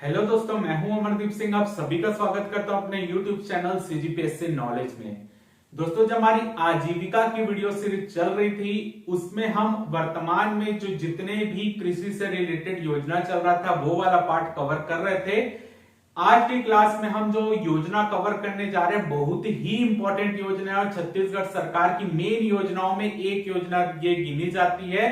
Hello दोस्तों, मैं हूं अमरदीप सिंह। आप सभी का स्वागत करता हूं अपने यूट्यूब चैनल सीजीपीएससी नॉलेज में। दोस्तों, जब हमारी आजीविका की वीडियो सीरीज चल रही थी उसमें हम वर्तमान में जो जितने भी कृषि से रिलेटेड योजना चल रहा था वो वाला पार्ट कवर कर रहे थे। आज की क्लास में हम जो योजना कवर करने जा रहे हैं बहुत ही इंपॉर्टेंट योजना है और छत्तीसगढ़ सरकार की मेन योजनाओं में एक योजना ये गिनी जाती है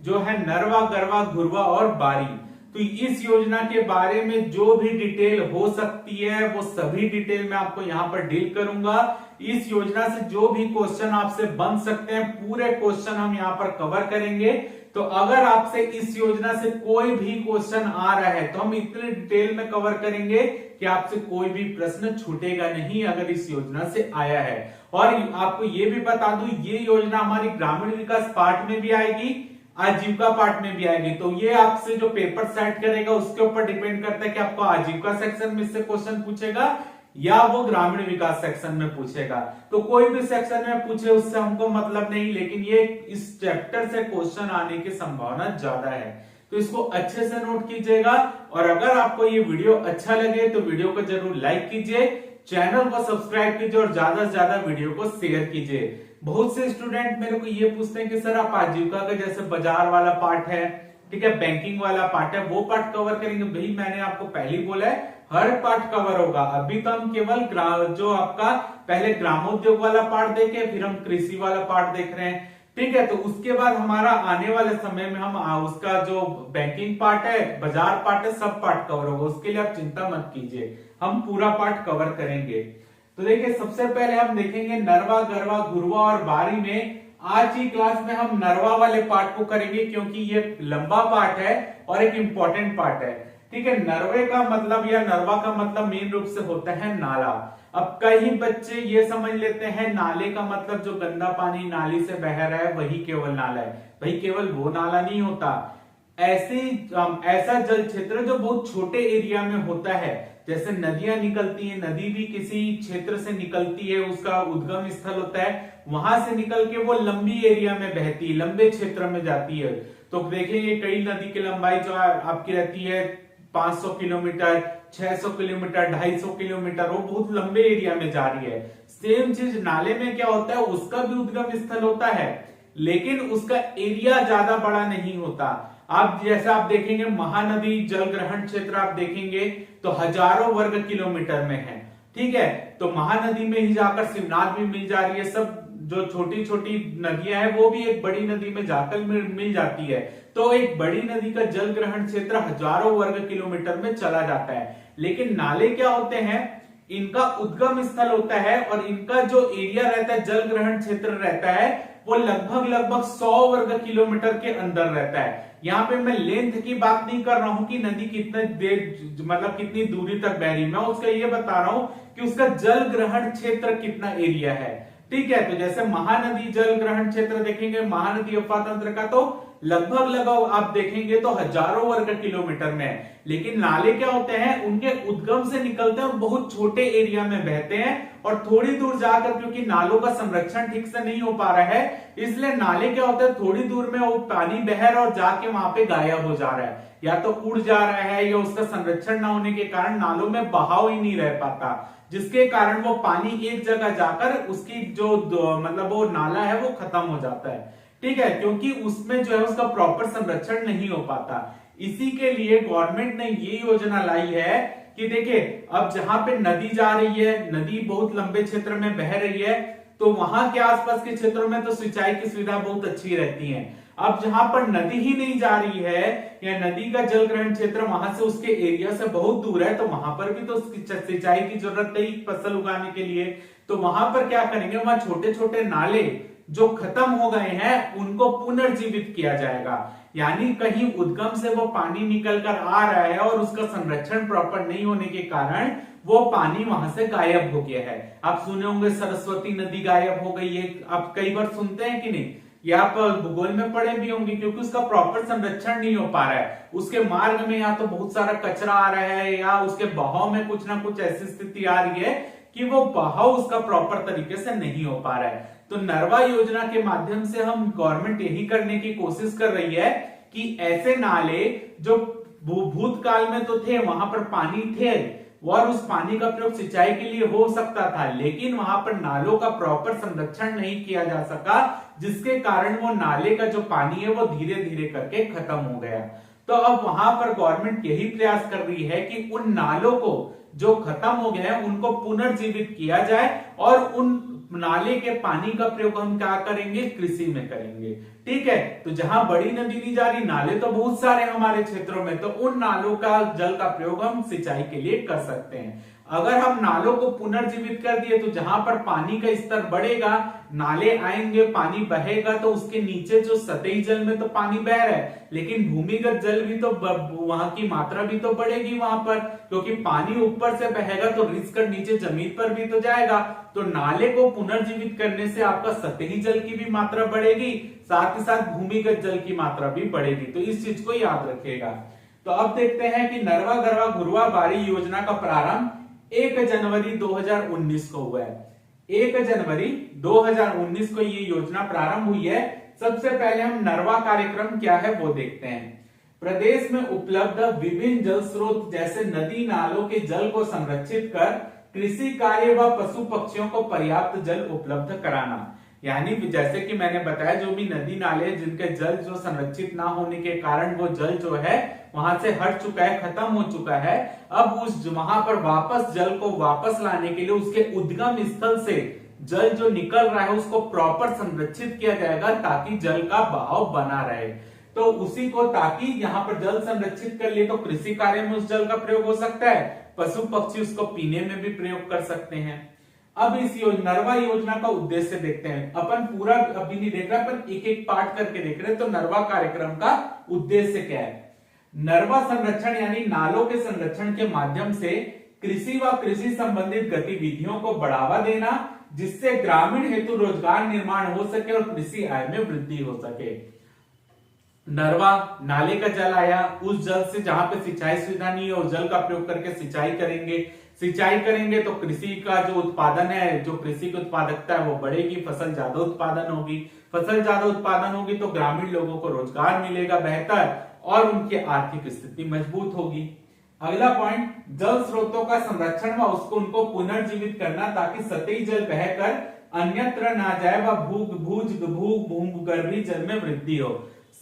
जो है नरवा, गरवा, घुरवा और बारी। तो इस योजना के बारे में जो भी डिटेल हो सकती है वो सभी डिटेल मैं आपको यहां पर डील करूंगा। इस योजना से जो भी क्वेश्चन आपसे बन सकते हैं पूरे क्वेश्चन हम यहां पर कवर करेंगे। तो अगर आपसे इस योजना से कोई भी क्वेश्चन आ रहा है तो हम इतने डिटेल में कवर करेंगे कि आपसे कोई भी प्रश्न छूटेगा नहीं अगर इस योजना से आया है। और आपको ये भी बता दूं, ये योजना हमारी ग्रामीण विकास पार्ट में भी आएगी, आजीविका पार्ट में भी आएगी। तो ये आपसे जो पेपर सेट करेगा उसके ऊपर डिपेंड करता है कि आपको आजीविका सेक्शन में से क्वेश्चन पूछेगा या वो ग्रामीण विकास सेक्शन में पूछेगा। तो कोई भी सेक्शन में पूछे उससे हमको मतलब नहीं, लेकिन ये इस चैप्टर से क्वेश्चन आने की संभावना ज्यादा है। तो इसको अच्छे से नोट कीजिएगा। और अगर आपको ये वीडियो अच्छा लगे तो वीडियो को जरूर लाइक कीजिए, चैनल को सब्सक्राइब कीजिए और ज्यादा से ज्यादा वीडियो को शेयर कीजिए। बहुत से स्टूडेंट मेरे को ये पूछते हैं कि सर आप आजीविका का जैसे बाजार वाला पार्ट है, ठीक है, बैंकिंग वाला पार्ट है, वो पार्ट कवर करेंगे। भाई मैंने आपको पहले ही बोला है हर पार्ट कवर होगा। अभी तो हम केवल जो आपका पहले ग्रामोद्योग वाला पार्ट देखे फिर हम कृषि वाला पार्ट देख रहे हैं, ठीक है। तो उसके बाद हमारा आने वाले समय में हम उसका जो बैंकिंग पार्ट है, बाजार पार्ट है, सब पार्ट कवर होगा। उसके लिए आप चिंता मत कीजिए, हम पूरा पार्ट कवर करेंगे। तो देखिए, सबसे पहले हम देखेंगे नरवा, गरवा, घुरवा और बारी में। आज की क्लास में हम नरवा वाले पार्ट को करेंगे क्योंकि ये लंबा पार्ट है और एक इंपॉर्टेंट पार्ट है, ठीक है। नरवे का मतलब या नरवा का मतलब मेन रूप से होता है नाला। अब कई बच्चे ये समझ लेते हैं नाले का मतलब जो गंदा पानी नाली से बह रहा है वही केवल नाला है। भाई केवल वो नाला नहीं होता, ऐसा जल क्षेत्र जो बहुत छोटे एरिया में होता है। जैसे नदियां निकलती हैं, नदी भी किसी क्षेत्र से निकलती है, उसका उद्गम स्थल होता है, वहां से निकल के वो लंबी एरिया में बहती है, लंबे क्षेत्र में जाती है। तो देखेंगे कई नदी की लंबाई जो आपकी रहती है 500 किलोमीटर, 600 किलोमीटर, 250 किलोमीटर, वो बहुत लंबे एरिया में जा रही है। सेम चीज नाले में क्या होता है, उसका भी उद्गम स्थल होता है लेकिन उसका एरिया ज्यादा बड़ा नहीं होता। आप जैसा आप देखेंगे महानदी जल ग्रहण क्षेत्र आप देखेंगे तो हजारों वर्ग किलोमीटर में है, ठीक है। तो महानदी में ही जाकर शिवनाथ भी मिल जा रही है, सब जो छोटी छोटी नदियां हैं वो भी एक बड़ी नदी में जाकर मिल जाती है। तो एक बड़ी नदी का जल ग्रहण क्षेत्र हजारों वर्ग किलोमीटर में चला जाता है। लेकिन नाले क्या होते हैं, इनका उद्गम स्थल होता है और इनका जो एरिया रहता है, जल ग्रहण क्षेत्र रहता है, वो लगभग 100 वर्ग किलोमीटर के अंदर रहता है। यहाँ पे मैं लेंथ की बात नहीं कर रहा हूं कि नदी कितने देर मतलब कितनी दूरी तक बह रही, मैं उसका ये बता रहा हूं कि उसका जल ग्रहण क्षेत्र कितना एरिया है, ठीक है। तो जैसे महानदी जल ग्रहण क्षेत्र देखेंगे, महानदी अफवाह तंत्र का तो लगभग आप देखेंगे तो हजारों वर्ग किलोमीटर में है। लेकिन नाले क्या होते हैं, उनके उद्गम से निकलते हैं और बहुत छोटे एरिया में बहते हैं और थोड़ी दूर जाकर, क्योंकि नालों का संरक्षण ठीक से नहीं हो पा रहा है, इसलिए नाले क्या होते हैं थोड़ी दूर में वो पानी बह रहा है और जाके वहां पे गायब हो जा रहा है, या तो उड़ जा रहा है या उसका संरक्षण ना होने के कारण नालों में बहाव ही नहीं रह पाता, जिसके कारण वो पानी एक जगह जाकर उसकी जो मतलब वो नाला है वो खत्म हो जाता है, ठीक है, क्योंकि उसमें जो है उसका प्रॉपर संरक्षण नहीं हो पाता। इसी के लिए गवर्नमेंट ने ये योजना लाई है कि देखिए अब जहां पे नदी जा रही है, नदी बहुत लंबे क्षेत्र में बह रही है, तो वहां के आसपास के क्षेत्रों में तो सिंचाई की सुविधा बहुत अच्छी रहती है। अब जहां पर नदी ही नहीं जा रही है या नदी का जल ग्रहण क्षेत्र वहां से उसके एरिया से बहुत दूर है, तो वहां पर भी तो सिंचाई की जरूरत है फसल उगाने के लिए। तो वहां पर क्या करेंगे, वहां छोटे छोटे नाले जो खत्म हो गए हैं उनको पुनर्जीवित किया जाएगा। यानी कहीं उद्गम से वो पानी निकल कर आ रहा है और उसका संरक्षण प्रॉपर नहीं होने के कारण वो पानी वहां से गायब हो गया है। आप सुने होंगे सरस्वती नदी गायब हो गई है, आप कई बार सुनते हैं कि नहीं, या आप भूगोल में पढ़े भी होंगे, क्योंकि उसका प्रॉपर संरक्षण नहीं हो पा रहा है। उसके मार्ग में या तो बहुत सारा कचरा आ रहा है या उसके बहाव में कुछ ना कुछ ऐसी स्थिति आ रही है कि वो बहाव उसका प्रॉपर तरीके से नहीं हो पा रहा है। तो नरवा योजना के माध्यम से हम गवर्नमेंट यही करने की कोशिश कर रही है कि ऐसे नाले जो भूतकाल में तो थे, वहां पर पानी थे और उस पानी का प्रयोग सिंचाई के लिए हो सकता था, लेकिन वहां पर नालों का प्रॉपर संरक्षण नहीं किया जा सका, जिसके कारण वो नाले का जो पानी है वो धीरे धीरे करके खत्म हो गया। तो अब वहां पर गवर्नमेंट यही प्रयास कर रही है कि उन नालों को जो खत्म हो गए हैं उनको पुनर्जीवित किया जाए और उन नाले के पानी का प्रयोग हम क्या करेंगे, कृषि में करेंगे। ठीक है, तो जहां बड़ी नदी नहीं जा रही, नाले तो बहुत सारे हमारे क्षेत्रों में, तो उन नालों का जल का प्रयोग हम सिंचाई के लिए कर सकते हैं। अगर हम नालों को पुनर्जीवित कर दिए तो जहां पर पानी का स्तर बढ़ेगा, नाले आएंगे, पानी बहेगा, तो उसके नीचे जो सतही जल में तो पानी बह रहा है, लेकिन भूमिगत जल भी तो वहां की मात्रा भी तो बढ़ेगी वहां पर, क्योंकि पानी ऊपर से बहेगा तो रिस कर नीचे जमीन पर भी तो जाएगा। तो नाले को पुनर्जीवित करने से आपका सतही जल की भी मात्रा बढ़ेगी, साथ ही साथ भूमिगत जल की मात्रा भी बढ़ेगी। तो इस चीज को याद रखिएगा। तो अब देखते हैं कि नरवा गरवा घुरवा बारी योजना का प्रारंभ 1 जनवरी 2019 को हुआ है। 1 जनवरी 2019 को ये योजना प्रारंभ हुई है। सबसे पहले हम नरवा कार्यक्रम क्या है वो देखते हैं। प्रदेश में उपलब्ध विभिन्न जल स्रोत जैसे नदी नालों के जल को संरक्षित कर कृषि कार्य व पशु पक्षियों को पर्याप्त जल उपलब्ध कराना। यानी जैसे कि मैंने बताया, जो भी नदी नाले जिनके जल जो संरक्षित ना होने के कारण वो जल जो है वहां से हट चुका है, खत्म हो चुका है, अब उस वहां पर वापस जल को वापस लाने के लिए उसके उद्गम स्थल से जल जो निकल रहा है उसको प्रॉपर संरक्षित किया जाएगा ताकि जल का बहाव बना रहे। तो उसी को, ताकि यहाँ पर जल संरक्षित कर लिए तो कृषि कार्य में उस जल का प्रयोग हो सकता है, पशु पक्षी उसको पीने में भी प्रयोग कर सकते हैं। अब इस नरवा योजना का उद्देश्य देखते हैं। अपन पूरा अभी नहीं देख रहे, अपन एक एक पार्ट करके देख रहे हैं। तो नरवा कार्यक्रम का उद्देश्य क्या है? नरवा संरक्षण यानी नालों के संरक्षण के माध्यम से कृषि व कृषि संबंधित गतिविधियों को बढ़ावा देना, जिससे ग्रामीण हेतु रोजगार निर्माण हो सके और कृषि आय में वृद्धि हो सके। नरवा, नाले का जल आया, उस जल से जहां पे सिंचाई सुविधा नहीं है और जल का प्रयोग करके सिंचाई करेंगे तो कृषि का जो उत्पादन है, जो कृषि की उत्पादकता है वो बढ़ेगी, फसल ज्यादा उत्पादन होगी तो ग्रामीण लोगों को रोजगार मिलेगा बेहतर और उनकी आर्थिक स्थिति मजबूत होगी। अगला पॉइंट, जल स्रोतों का संरक्षण व उनको पुनर्जीवित करना ताकि सतही जल बहकर अन्यत्र ना जाए व भूगर्भीय जल में वृद्धि हो।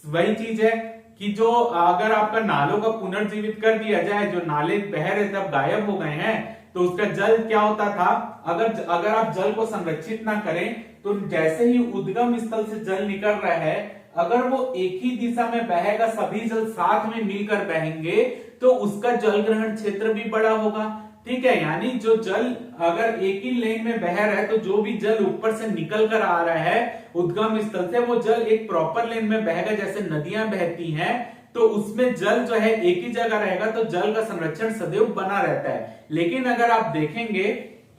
वही चीज है कि जो अगर आपका नालों का पुनर्जीवित कर दिया जाए, जो नाले बह रहे थे अब गायब हो गए हैं, तो उसका जल क्या होता था, अगर आप जल को संरक्षित ना करें तो जैसे ही उद्गम स्थल से जल निकल रहा है, अगर वो एक ही दिशा में बहेगा, सभी जल साथ में मिलकर बहेंगे तो उसका जल ग्रहण क्षेत्र भी बड़ा होगा। ठीक है, यानी जो जल अगर एक ही लेन में बह रहा है तो जो भी जल ऊपर से निकल कर आ रहा है उद्गम स्थल से, वो जल एक प्रॉपर लेन में बहेगा। जैसे नदियां बहती हैं तो उसमें जल जो है एक ही जगह रहेगा तो जल का संरक्षण सदैव बना रहता है। लेकिन अगर आप देखेंगे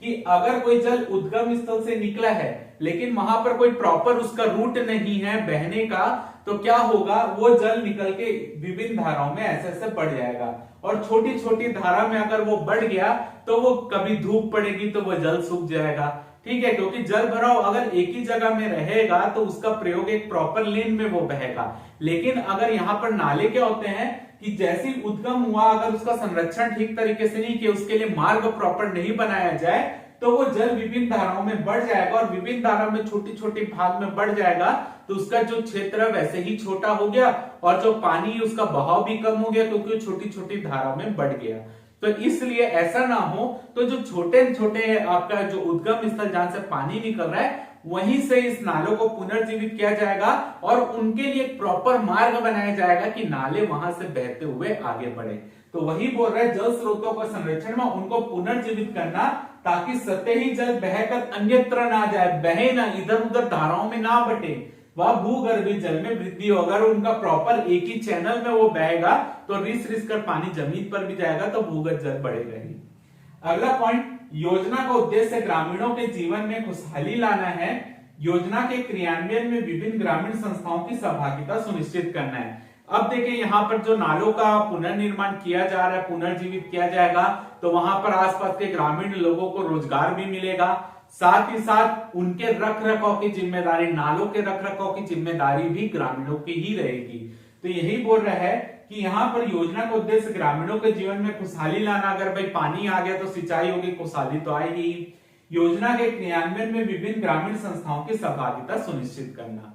कि अगर कोई जल उद्गम स्थल से निकला है लेकिन वहां पर कोई प्रॉपर उसका रूट नहीं है बहने का, तो क्या होगा, वो जल निकल के विभिन्न धाराओं में ऐसे ऐसे बढ़ जाएगा और छोटी छोटी धारा में अगर वो बढ़ गया तो वो कभी धूप पड़ेगी तो वो जल सूख जाएगा। ठीक है, क्योंकि जल भराव अगर एक ही जगह में रहेगा तो उसका प्रयोग एक प्रॉपर लेन में वो बहेगा। लेकिन अगर यहाँ पर नाले क्या होते हैं कि जैसे उद्गम हुआ, अगर उसका संरक्षण ठीक तरीके से नहीं किया, उसके लिए मार्ग प्रॉपर नहीं बनाया जाए, तो वो जल विभिन्न धाराओं में बढ़ जाएगा और विभिन्न धाराओं में छोटी छोटी भाग में बढ़ जाएगा, तो उसका जो क्षेत्र है वैसे ही छोटा हो गया और जो पानी है उसका बहाव भी कम हो गया क्योंकि छोटी छोटी धारा में बढ़ गया। तो इसलिए ऐसा ना हो, तो जो छोटे छोटे आपका जो उद्गम स्थल जहां से पानी निकल रहा है वहीं से इस नालों को पुनर्जीवित किया जाएगा और उनके लिए एक प्रॉपर मार्ग बनाया जाएगा कि नाले वहां से बहते हुए आगे बढ़े। तो वही बोल रहे हैं, जल स्रोतों का संरक्षण में उनको पुनर्जीवित करना ताकि सतही जल बहकर अन्यत्र ना जाए, बहे ना, इधर उधर धाराओं में ना बटे, वह भूगर्भीय जल में वृद्धि हो। अगर उनका प्रॉपर एक ही चैनल में वो बहेगा तो रिस रिस कर पानी जमीन पर भी जाएगा तो भूगर्भ जल बढ़ेगा ही। अगला पॉइंट, योजना का उद्देश्य ग्रामीणों के जीवन में खुशहाली लाना है। योजना के क्रियान्वयन में विभिन्न ग्रामीण संस्थाओं की सहभागिता सुनिश्चित करना है। अब देखिए, यहाँ पर जो नालों का पुनर्निर्माण किया जा रहा है, पुनर्जीवित किया जाएगा, तो वहां पर आसपास के ग्रामीण लोगों को रोजगार भी मिलेगा, साथ ही साथ उनके रख रखाव की जिम्मेदारी, नालों के रख रखाव की जिम्मेदारी भी ग्रामीणों की ही रहेगी। तो यही बोल रहा है कि यहाँ पर योजना का उद्देश्य ग्रामीणों के जीवन में खुशहाली लाना। अगर भाई पानी आ गया तो सिंचाई होगी, खुशहाली तो आएगी। योजना के क्रियान्वयन में विभिन्न ग्रामीण संस्थाओं की सहभागिता सुनिश्चित करना।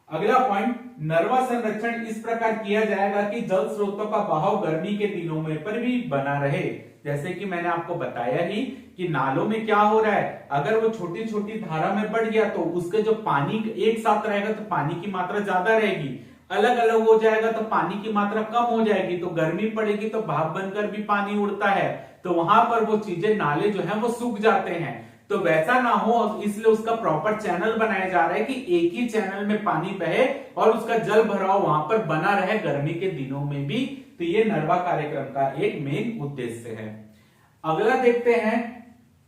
अगला पॉइंट, नरवा संरक्षण इस प्रकार किया जाएगा कि जल स्रोतों का बहाव गर्मी के दिनों में पर भी बना रहे। जैसे कि मैंने आपको बताया ही कि नालों में क्या हो रहा है, अगर वो छोटी छोटी धारा में बढ़ गया तो उसके जो पानी एक साथ रहेगा तो पानी की मात्रा ज्यादा रहेगी, अलग अलग हो जाएगा तो पानी की मात्रा कम हो जाएगी, तो गर्मी पड़ेगी तो भाप बनकर भी पानी उड़ता है, तो वहां पर वो चीजें नाले जो है वो सूख जाते हैं। तो वैसा ना हो इसलिए उसका प्रॉपर चैनल बनाया जा रहा है कि एक ही चैनल में पानी बहे और उसका जल भराव वहां पर बना रहे गर्मी के दिनों में भी। तो ये नरवा कार्यक्रम का एक मेन उद्देश्य है। अगला देखते हैं,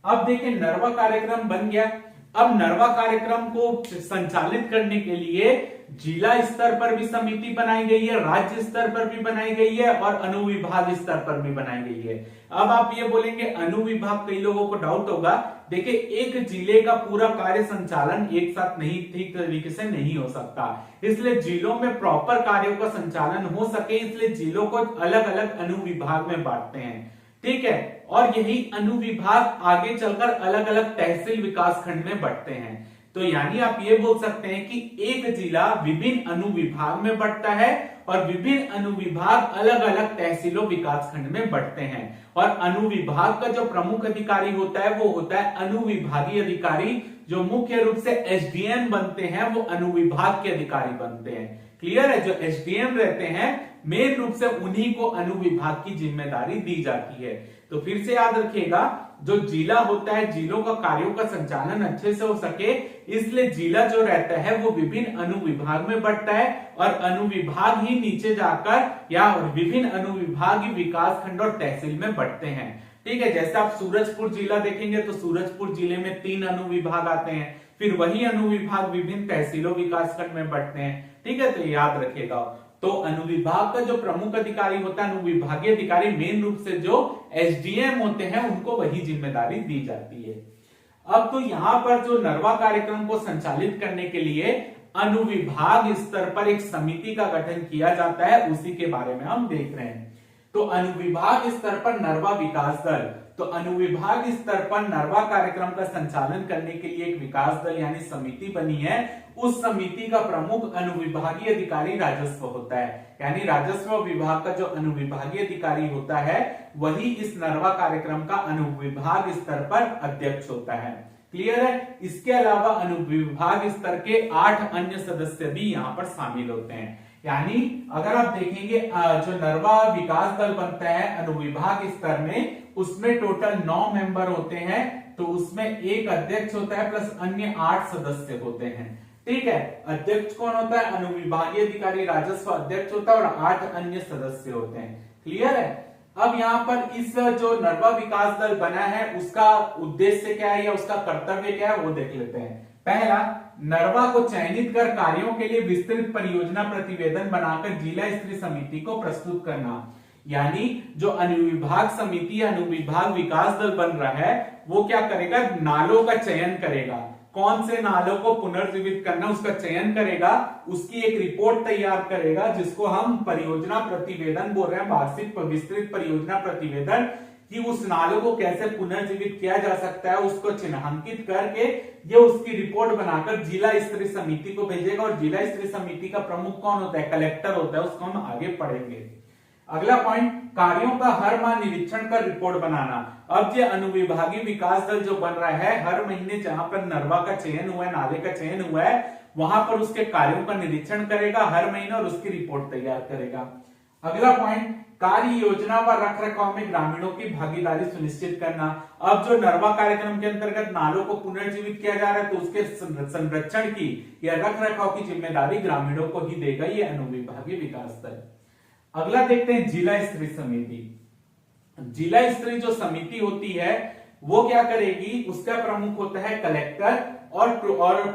अब देखिए नरवा कार्यक्रम बन गया। अब नरवा कार्यक्रम को संचालित करने के लिए जिला स्तर पर भी समिति बनाई गई है, राज्य स्तर पर भी बनाई गई है और अनुविभाग स्तर पर भी बनाई गई है। अब आप ये बोलेंगे अनुविभाग, कई लोगों को डाउट होगा। देखिए एक जिले का पूरा कार्य संचालन एक साथ नहीं ठीक तरीके से नहीं हो सकता, इसलिए जिलों में प्रॉपर कार्यों का संचालन हो सके इसलिए जिलों को अलग अलग अनुविभाग में बांटते हैं, ठीक है। और यही अनुविभाग आगे चलकर अलग अलग तहसील विकास खंड में बंटते हैं। तो यानी आप ये बोल सकते हैं कि एक जिला विभिन्न अनुविभाग में बंटता है और विभिन्न अनुविभाग अलग अलग तहसीलों विकास खंड में बंटते हैं। और अनुविभाग का जो प्रमुख अधिकारी होता है वो होता है अनुविभागीय अधिकारी, जो मुख्य रूप से एसडीएम बनते हैं वो अनुविभाग के अधिकारी बनते हैं। क्लियर है, जो एसडीएम रहते हैं मेन रूप से उन्हीं को अनुविभाग की जिम्मेदारी दी जाती है। तो फिर से याद रखिएगा, जो जिला होता है जिलों का कार्यों का संचालन अच्छे से हो सके इसलिए जिला जो रहता है वो विभिन्न अनुविभाग में बंटता है और अनुविभाग ही नीचे जाकर या विभिन्न अनुविभाग ही विकास खंड और तहसील में बंटते हैं, ठीक है। जैसे आप सूरजपुर जिला देखेंगे तो सूरजपुर जिले में 3 अनुविभाग आते हैं, फिर वही अनुविभाग विभिन्न तहसीलों विकास खंड में बंटते हैं, ठीक है। तो याद रखिएगा, तो अनुविभाग का जो प्रमुख अधिकारी होता है अनुविभागीय अधिकारी मेन रूप से जो एसडीएम होते हैं उनको वही जिम्मेदारी दी जाती है। अब तो यहाँ पर जो नरवा कार्यक्रम को संचालित करने के लिए अनुविभाग स्तर पर एक समिति का गठन किया जाता है, उसी के बारे में हम देख रहे हैं। तो अनुविभाग स्तर पर नरवा विकास दल, तो अनुविभाग स्तर पर नरवा कार्यक्रम का संचालन करने के लिए एक विकास दल यानी समिति बनी है। उस समिति का प्रमुख अनुविभागीय अधिकारी राजस्व होता है, यानी राजस्व विभाग का जो अनुविभागीय अधिकारी होता है वही इस नरवा कार्यक्रम का अनुविभाग स्तर पर अध्यक्ष होता है। क्लियर है। इसके अलावा अनुविभाग स्तर के 8 अन्य सदस्य भी यहाँ पर शामिल होते हैं। यानी अगर आप देखेंगे जो नरवा विकास दल बनता है अनुविभाग स्तर में, उसमें टोटल 9 मेंबर होते हैं। तो उसमें एक अध्यक्ष होता है प्लस अन्य 8 सदस्य होते हैं, ठीक है। अध्यक्ष कौन होता है? अनुविभागीय अधिकारी राजस्व अध्यक्ष होता है और 8 अन्य सदस्य होते हैं। क्लियर है। अब यहाँ पर इस जो नरवा विकास दल बना है उसका उद्देश्य क्या है या उसका कर्तव्य क्या है वो देख लेते हैं। पहला, नरवा को चयनित कर कार्यों के लिए विस्तृत परियोजना प्रतिवेदन बनाकर जिला स्तरीय समिति को प्रस्तुत करना। यानी जो अनुविभाग समिति अनुविभाग विकास दल बन रहा है वो क्या करेगा? नालों का चयन करेगा, कौन से नालों को पुनर्जीवित करना उसका चयन करेगा, उसकी एक रिपोर्ट तैयार करेगा जिसको हम परियोजना प्रतिवेदन बोल रहे हैं, वार्षिक विस्तृत परियोजना प्रतिवेदन, कि उस नालों को कैसे पुनर्जीवित किया जा सकता है उसको चिन्हांकित करके ये उसकी रिपोर्ट बनाकर जिला स्तरीय समिति को भेजेगा। और जिला स्तरीय समिति का प्रमुख कौन होता है? कलेक्टर होता है। उसको हम आगे पढ़ेंगे। अगला पॉइंट, कार्यों का हर माह निरीक्षण कर रिपोर्ट बनाना। अब ये अनुविभागीय विकास दल जो बन रहा है हर महीने जहां पर नरवा का चयन हुआ है, नाले का चयन हुआ है, वहां पर उसके कार्यों का निरीक्षण करेगा हर महीने और उसकी रिपोर्ट तैयार करेगा। अगला पॉइंट, कार्य योजना व रख रखाव में ग्रामीणों की भागीदारी सुनिश्चित करना। अब जो नरवा कार्यक्रम के अंतर्गत नालों को पुनर्जीवित किया जा रहा है तो उसके संरक्षण की या रख रखाव की जिम्मेदारी ग्रामीणों को ही देगा ये अनुविभागीय विकास दल। अगला देखते हैं जिला स्तरीय समिति। जिला स्तरीय जो समिति होती है वो क्या करेगी? उसका प्रमुख होता है कलेक्टर और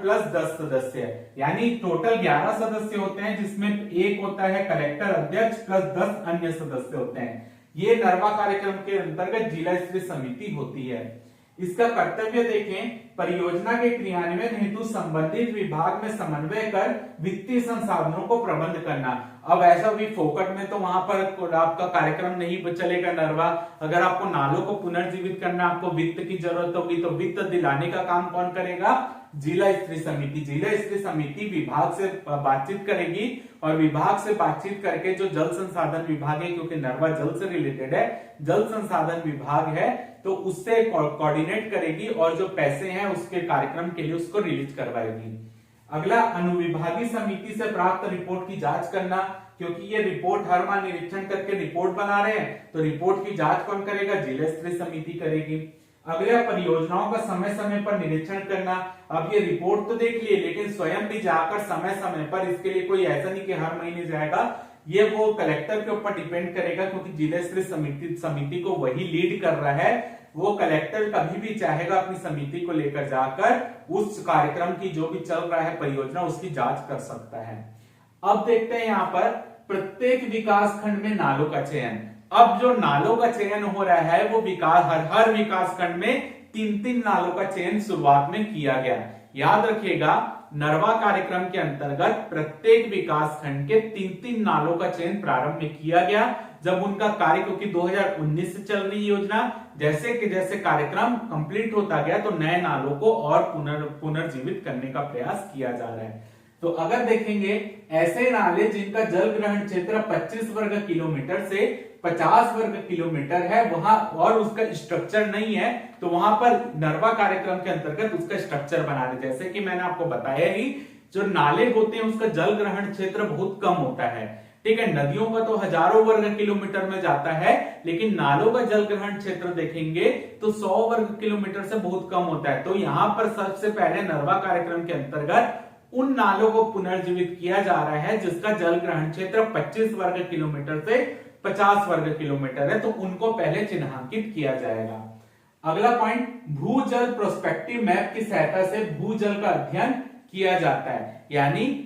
प्लस 10 सदस्य, यानी टोटल 11 सदस्य होते हैं जिसमें एक होता है कलेक्टर अध्यक्ष प्लस 10 अन्य सदस्य होते हैं। ये नरवा कार्यक्रम के अंतर्गत जिला स्तरीय समिति होती है। इसका कर्तव्य देखें, परियोजना के क्रियान्वयन हेतु संबंधित विभाग में समन्वय कर वित्तीय संसाधनों को प्रबंध करना। अब ऐसा भी फोकट में तो वहां पर आपका कार्यक्रम नहीं चलेगा नरवा। अगर आपको नालों को पुनर्जीवित करना, आपको वित्त की जरूरत होगी, तो वित्त दिलाने का काम कौन करेगा? जिला स्तरीय समिति। जिला स्तरीय समिति विभाग से बातचीत करेगी और विभाग से बातचीत करके जो जल संसाधन विभाग है, क्योंकि नरवा जल से रिलेटेड है, जल संसाधन विभाग है, तो उससे कोऑर्डिनेट करेगी और जो पैसे हैं उसके कार्यक्रम के लिए उसको रिलीज करवाएगी। अगला, अनुविभागीय समिति से प्राप्त रिपोर्ट की जांच करना, क्योंकि ये रिपोर्ट हर माह निरीक्षण करके रिपोर्ट बना रहे हैं, तो रिपोर्ट की जांच कौन करेगा? जिला स्तरीय समिति करेगी। अगला, परियोजनाओं का समय समय पर निरीक्षण करना। अब ये रिपोर्ट तो देख लिए, लेकिन स्वयं भी जाकर समय समय पर, इसके लिए कोई ऐसा नहीं कि हर महीने जाएगा, ये वो कलेक्टर के ऊपर डिपेंड करेगा, क्योंकि जिला स्तरीय समिति को वही लीड कर रहा है। वो कलेक्टर कभी भी चाहेगा अपनी समिति को लेकर जाकर उस कार्यक्रम की जो भी चल रहा है परियोजना, उसकी जांच कर सकता है। अब देखते हैं यहाँ पर प्रत्येक विकास खंड में नालों का चयन। अब जो नालों का चयन हो रहा है वो हर विकास खंड में 3-3 नालों का चयन शुरुआत में किया गया। याद रखिएगा, नरवा कार्यक्रम के अंतर्गत प्रत्येक विकास खंड के 3-3 नालों का चयन प्रारंभ में किया गया। जब उनका कार्य, क्योंकि 2019 से चल रही योजना, जैसे कि जैसे कार्यक्रम कंप्लीट होता गया तो नए नालों को और पुनर्जीवित करने का प्रयास किया जा रहा है। तो अगर देखेंगे, ऐसे नाले जिनका जल ग्रहण क्षेत्र 25 वर्ग किलोमीटर से 50 वर्ग किलोमीटर है वहां, और उसका स्ट्रक्चर नहीं है, तो वहां पर नरवा कार्यक्रम के अंतर्गत उसका स्ट्रक्चर बना रहे। जैसे कि मैंने आपको बताया ही, जो नाले होते हैं उसका जल ग्रहण क्षेत्र बहुत कम होता है, ठीक है। नदियों का तो हजारों वर्ग किलोमीटर में जाता है, लेकिन नालों का जल ग्रहण क्षेत्र देखेंगे तो 100 वर्ग किलोमीटर से बहुत कम होता है। तो यहाँ पर सबसे पहले नरवा कार्यक्रम के अंतर्गत उन नालों को पुनर्जीवित किया जा रहा है जिसका जल ग्रहण क्षेत्र 25 वर्ग किलोमीटर से 50 वर्ग किलोमीटर है, तो उनको पहले चिन्हांकित किया जाएगा। अगला पॉइंट, भूजल प्रोस्पेक्टिव मैप की सहायता से भूजल का अध्ययन किया जाता है। यानी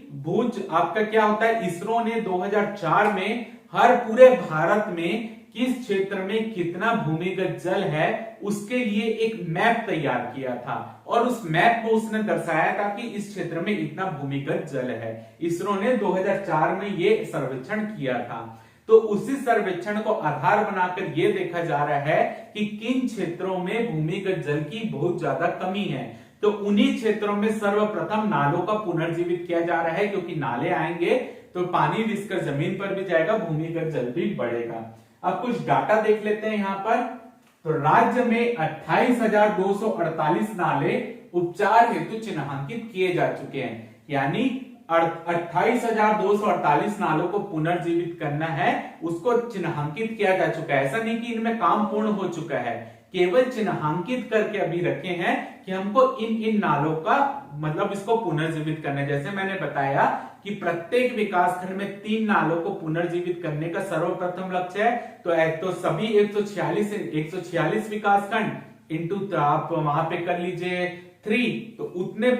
आपका क्या होता है, इसरो ने 2004 में हर पूरे भारत में किस क्षेत्र में कितना भूमिगत जल है उसके लिए एक मैप तैयार किया था, और उस मैप को उसने दर्शाया था कि इस क्षेत्र में इतना भूमिगत जल है। इसरो ने 2004 में ये सर्वेक्षण किया था। तो उसी सर्वेक्षण को आधार बनाकर यह देखा जा रहा है कि किन क्षेत्रों में भूमिगत जल की बहुत ज्यादा कमी है। तो उन्हीं क्षेत्रों में सर्वप्रथम नालों का पुनर्जीवित किया जा रहा है, क्योंकि नाले आएंगे तो पानी रिसकर जमीन पर भी जाएगा, भूमिगत जल भी बढ़ेगा। अब कुछ डाटा देख लेते हैं यहाँ पर। तो राज्य में 28,248 नाले उपचार हेतु चिन्हांकित किए जा चुके हैं। यानी 28,248 नालों को पुनर्जीवित करना है, उसको चिन्हांकित किया जा चुका है। ऐसा नहीं कि इनमें काम पूर्ण हो चुका है, केवल चिन्हांकित करके अभी रखे हैं कि हमको इन नालों का मतलब इसको पुनर्जीवित करना है। जैसे मैंने बताया कि प्रत्येक विकासखंड में 3 नालों को पुनर्जीवित करने का सर्वप्रथम लक्ष्य है। तो सभी 146 विकासखंड इंटू आप वहां पे कर लीजिए 3, तो उतने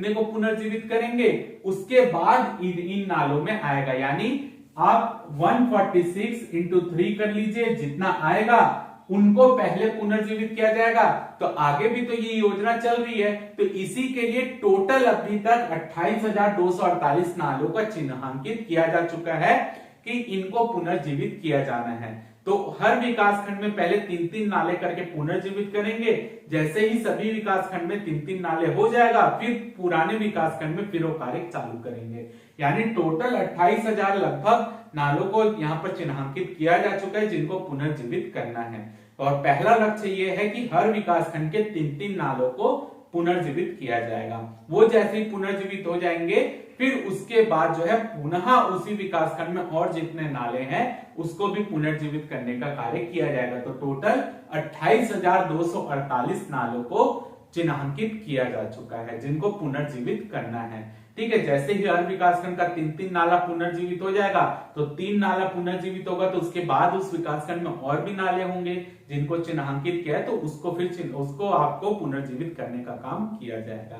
को पुनर्जीवित करेंगे, उसके बाद इन नालों में आएगा। यानी आप 146 इंटू 3 कर लीजिए, जितना आएगा उनको पहले पुनर्जीवित किया जाएगा। तो आगे भी तो ये योजना चल रही है, तो इसी के लिए टोटल अभी तक 28,248 नालों का चिन्हांकित किया जा चुका है कि इनको पुनर्जीवित किया जाना है। तो हर विकासखंड में पहले 3-3 नाले करके पुनर्जीवित करेंगे। जैसे ही सभी विकासखंड में 3-3 नाले हो जाएगा, फिर पुराने विकासखंड में फिर वो कार्य चालू करेंगे। यानी टोटल 28,000 लगभग नालों को यहाँ पर चिन्हांकित किया जा चुका है जिनको पुनर्जीवित करना है। और पहला लक्ष्य ये है कि हर विकासखंड के 3-3 नालों को पुनर्जीवित किया जाएगा। वो जैसे ही पुनर्जीवित हो जाएंगे, फिर उसके बाद जो है पुनः उसी विकासखंड में और जितने नाले हैं उसको भी पुनर्जीवित करने का कार्य किया जाएगा। तो टोटल 28,248 नालों को चिन्हांकित किया जा चुका है जिनको पुनर्जीवित करना है। ठीक है, जैसे ही हर विकासखंड का 3-3 नाला पुनर्जीवित हो जाएगा, तो 3 नाला पुनर्जीवित होगा, तो उसके बाद उस विकासखंड में और भी नाले होंगे जिनको चिन्हांकित किया है, तो उसको आपको पुनर्जीवित करने का काम किया जाएगा।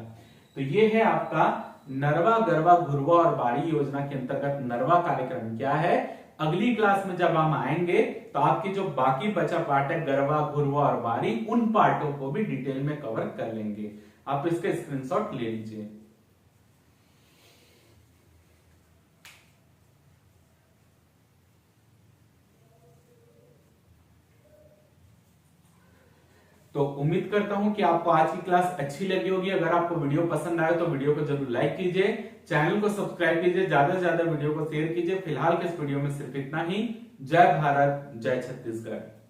तो ये है आपका नरवा, गरवा, घुरवा और बाड़ी योजना के अंतर्गत नरवा कार्यक्रम क्या है। अगली क्लास में जब हम आएंगे तो आपके जो बाकी बचा पार्ट है गरवा, घुरवा और बाड़ी, उन पार्टों को भी डिटेल में कवर कर लेंगे। आप इसका स्क्रीनशॉट ले लीजिए। तो उम्मीद करता हूं कि आपको आज की क्लास अच्छी लगी होगी। अगर आपको वीडियो पसंद आए तो वीडियो को जरूर लाइक कीजिए, चैनल को सब्सक्राइब कीजिए, ज्यादा से ज्यादा वीडियो को शेयर कीजिए। फिलहाल के इस वीडियो में सिर्फ इतना ही। जय भारत, जय छत्तीसगढ़।